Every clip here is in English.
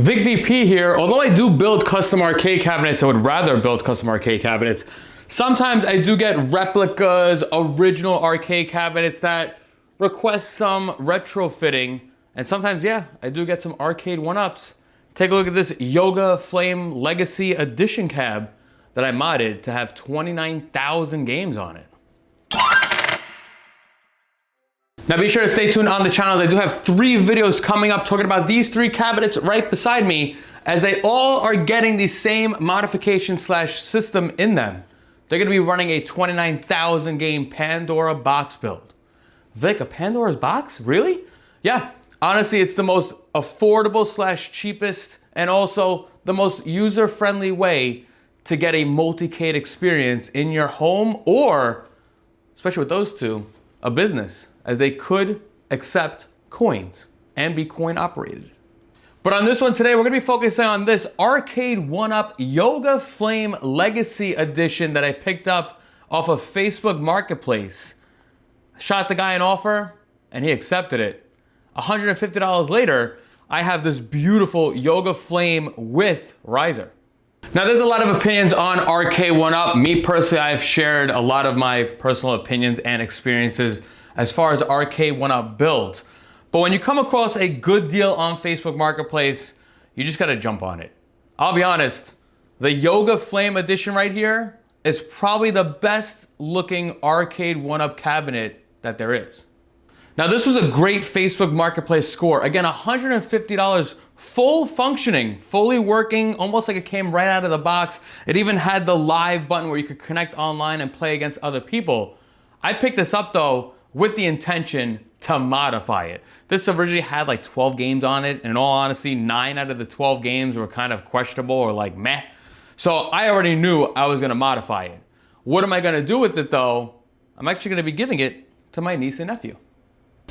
Vic VP here. Although I do build custom arcade cabinets, I would rather build custom arcade cabinets. Sometimes I do get replicas, original arcade cabinets that request some retrofitting. And sometimes, yeah, I do get some arcade one-ups. Take a look at this Yoga Flame Legacy Edition cab that I modded to have 29,000 games on it. Now be sure to stay tuned on the channel. I do have 3 videos coming up talking about these 3 cabinets right beside me, as they all are getting the same modification slash system in them. They're gonna be running a 29,000 game Pandora box build. Vic, a Pandora's box? Really? Yeah, honestly, it's the most affordable slash cheapest and also the most user-friendly way to get a multi-cade experience in your home, or, especially with those two, a business, as they could accept coins and be coin operated. But on this one today, we're gonna be focusing on this Arcade 1-Up Yoga Flame Legacy Edition that I picked up off of Facebook Marketplace. Shot the guy an offer and he accepted it. $150 later, I have this beautiful Yoga Flame with riser. Now there's a lot of opinions on Arcade 1-Up. Me personally, I've shared a lot of my personal opinions and experiences as far as Arcade 1-Up builds. But when you come across a good deal on Facebook Marketplace, you just gotta jump on it. I'll be honest, the Yoga Flame Edition right here is probably the best looking Arcade 1-Up cabinet that there is. Now this was a great Facebook Marketplace score. Again, $150, full functioning, fully working, almost like it came right out of the box. It even had the live button where you could connect online and play against other people. I picked this up though with the intention to modify it. This originally had like 12 games on it, and in all honesty, 9 out of the 12 games were kind of questionable or like meh. So I already knew I was gonna modify it. What am I gonna do with it though? I'm actually gonna be giving it to my niece and nephew.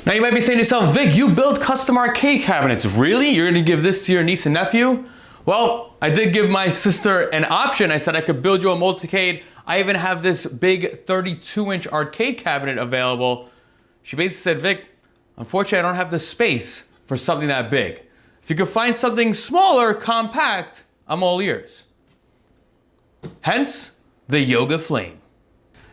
Now you might be saying to yourself, Vic, you build custom arcade cabinets. Really? You're gonna give this to your niece and nephew? Well, I did give my sister an option. I said I could build you a multicade. I even have this big 32-inch arcade cabinet available. She basically said, Vic, unfortunately I don't have the space for something that big. If you could find something smaller, compact, I'm all ears. Hence, the Yoga Flame.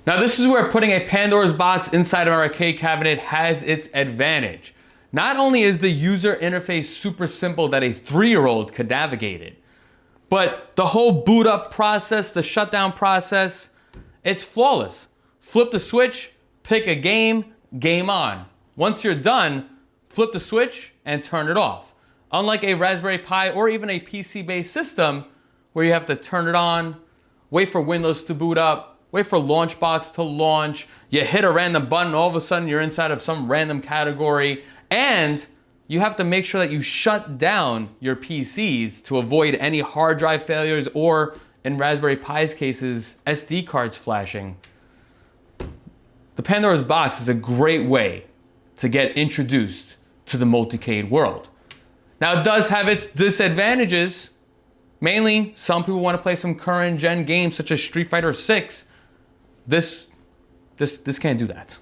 Now this is where putting a Pandora's box inside of our arcade cabinet has its advantage. Not only is the user interface super simple that a 3-year-old could navigate it, but the whole boot up process, the shutdown process, it's flawless. Flip the switch, pick a game, game on. Once you're done, flip the switch and turn it off. Unlike a Raspberry Pi or even a PC-based system where you have to turn it on, wait for Windows to boot up, wait for Launchbox to launch, you hit a random button, all of a sudden you're inside of some random category, and you have to make sure that you shut down your PCs to avoid any hard drive failures or, in Raspberry Pi's cases, SD cards flashing. The Pandora's box is a great way to get introduced to the multicade world. Now it does have its disadvantages. Mainly, some people want to play some current gen games such as Street Fighter 6. This can't do that.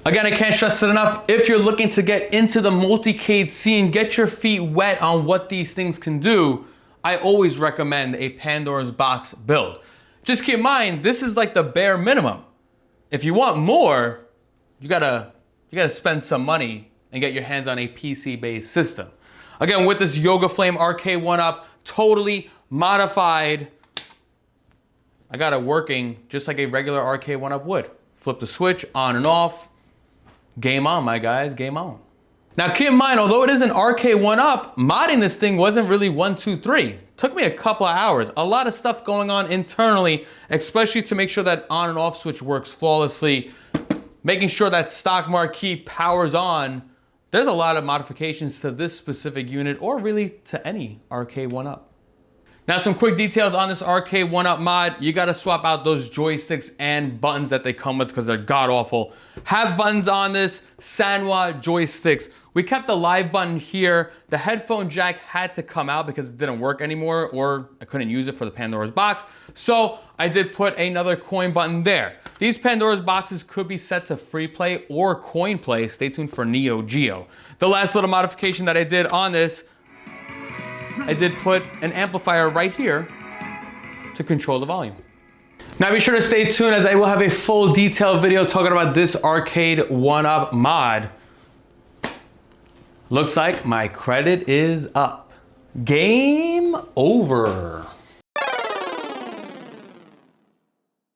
Again, I can't stress it enough. If you're looking to get into the multicade scene, get your feet wet on what these things can do, I always recommend a Pandora's box build. Just keep in mind, this is like the bare minimum. If you want more, you gotta spend some money and get your hands on a PC-based system. Again, with this Yoga Flame Arcade 1-Up, totally modified, I got it working just like a regular Arcade 1-Up would. Flip the switch on and off. Game on, my guys, game on. Now keep in mind, although it is an Arcade 1-Up, modding this thing wasn't really 1, 2, 3. Took me a couple of hours. A lot of stuff going on internally, especially to make sure that on and off switch works flawlessly, making sure that stock marquee powers on. There's a lot of modifications to this specific unit, or really to any Arcade 1-Up. Now some quick details on this Arcade 1-Up mod. You gotta swap out those joysticks and buttons that they come with because they're god awful. Have buttons on this, Sanwa joysticks. We kept the live button here. The headphone jack had to come out because it didn't work anymore, or I couldn't use it for the Pandora's box. So I did put another coin button there. These Pandora's boxes could be set to free play or coin play. Stay tuned for Neo Geo. The last little modification that I did on this, I did put an amplifier right here to control the volume. Now be sure to stay tuned as I will have a full detailed video talking about this arcade 1-up mod. Looks like my credit is up. Game over.